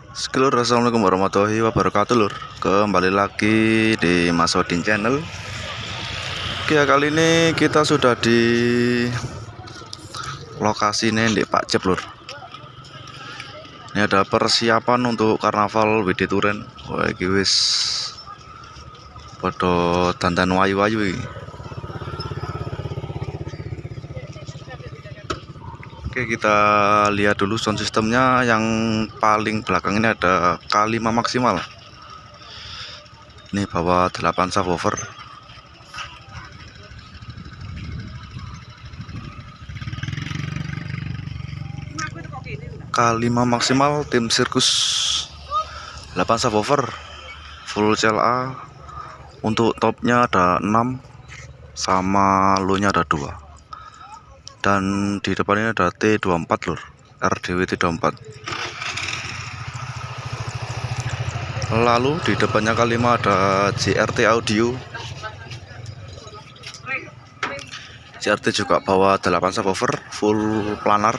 Sekelur, assalamualaikum warahmatullahi wabarakatuh lur. Kembali lagi di Mas Odin Channel. Oke, kali ini kita sudah di lokasi ini di Pak Cep lur. Ini ada persiapan untuk karnaval WD Turen. Wah, iki wis padha dandan wayu-wayu iki. Oke, kita lihat dulu sound sistemnya. Yang paling belakang ini ada K5 maksimal. Ini bawa 8 subwoofer. K5 maksimal tim sirkus 8 subwoofer full CLA. Untuk topnya ada 6 sama low nya ada 2. Dan di depan ini ada T24 lur, RDW T24. Lalu di depannya K5 ada JRT Audio. JRT juga bawa 8 subwoofer full planar.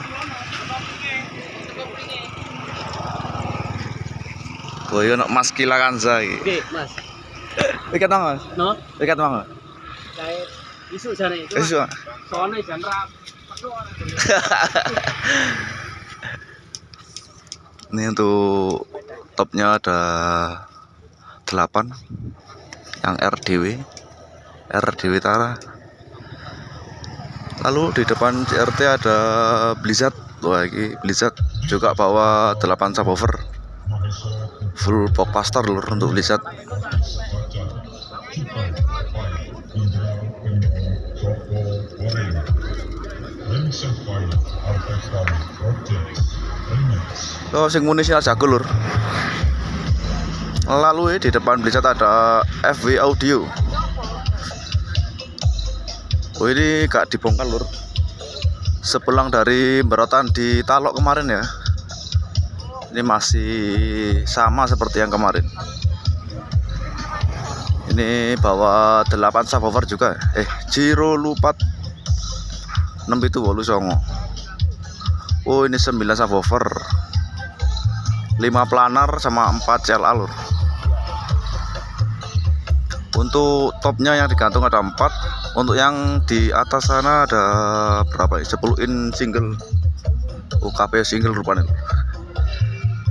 Oh iya, Mas Kila Kanza iki. Oke, Mas. Ikat mang, Mas? No? Ikat mang. Kayak isu jane itu. Isu. Soalnya jan ra pedho. Ini untuk topnya ada 8 yang RDW Tara. Lalu di depan CRT ada Blizzard. Wah, ini Blizzard juga bawa 8 subwoofer full box pastor lur untuk Blizzard. Oh, sing muni sinar jago lur. Lalu di depan Blizzard ada FW Audio. Oh, ini gak dibongkar lur. Sepulang dari berotan di Talok kemarin ya. Ini masih sama seperti yang kemarin. Ini bawa 8 subwoofer juga. Giro Lupat 6789. Oh, ini 9 subwoofer, 5 planar sama 4 CLA lur. Untuk topnya yang digantung ada 4. Untuk yang di atas sana ada berapa ya? 10 in single. UKP single rupanya.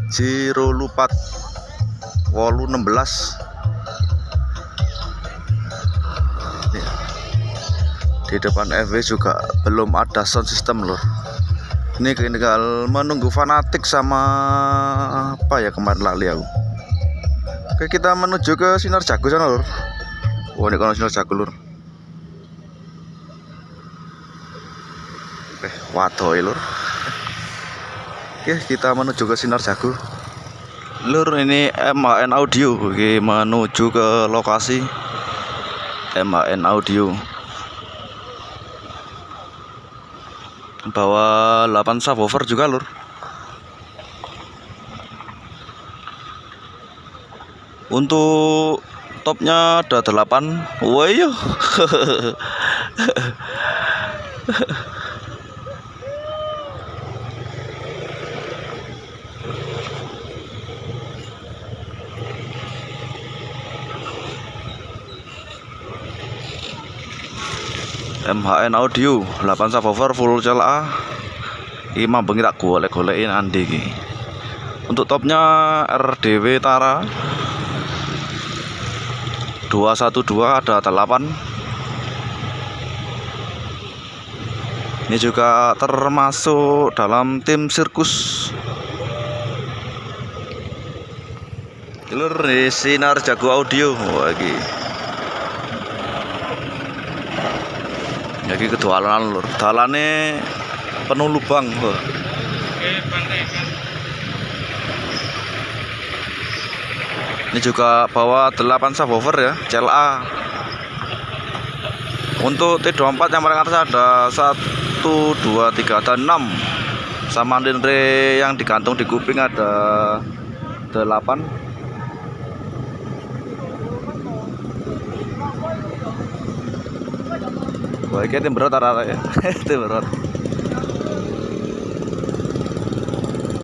Giro Lupat Wolu 16. Di depan FW juga belum ada sound system lur. Ini tinggal menunggu fanatik sama apa ya kemarin lali aku. Oke, kita menuju ke Sinar Jago sana lur. Wah, ini kan Sinar Jago lur. Waduh lur. Oke, kita menuju ke Sinar Jago lur. Ini MHN Audio. Oke, menuju ke lokasi MHN Audio bawa 8 subwoofer juga lur. Untuk topnya ada 8. Wah iya. MHN Audio 8 subwoofer full CLA. Iki mambeng tak golek-golekin andi iki. Untuk topnya RDW Tara 212 ada 8. Ini juga termasuk dalam tim sirkus. Lur, di Sinar Jago Audio. Wah, iki kedualan lur. Dalane penuh lubang. Ini juga bawa 8 subwoofer ya, CLA. Untuk T24 yang paling atas ada 1, 2, 3, ada 6. Sama linre yang digantung di kuping ada 8. Wah, ini tim berat ya. Tim berat.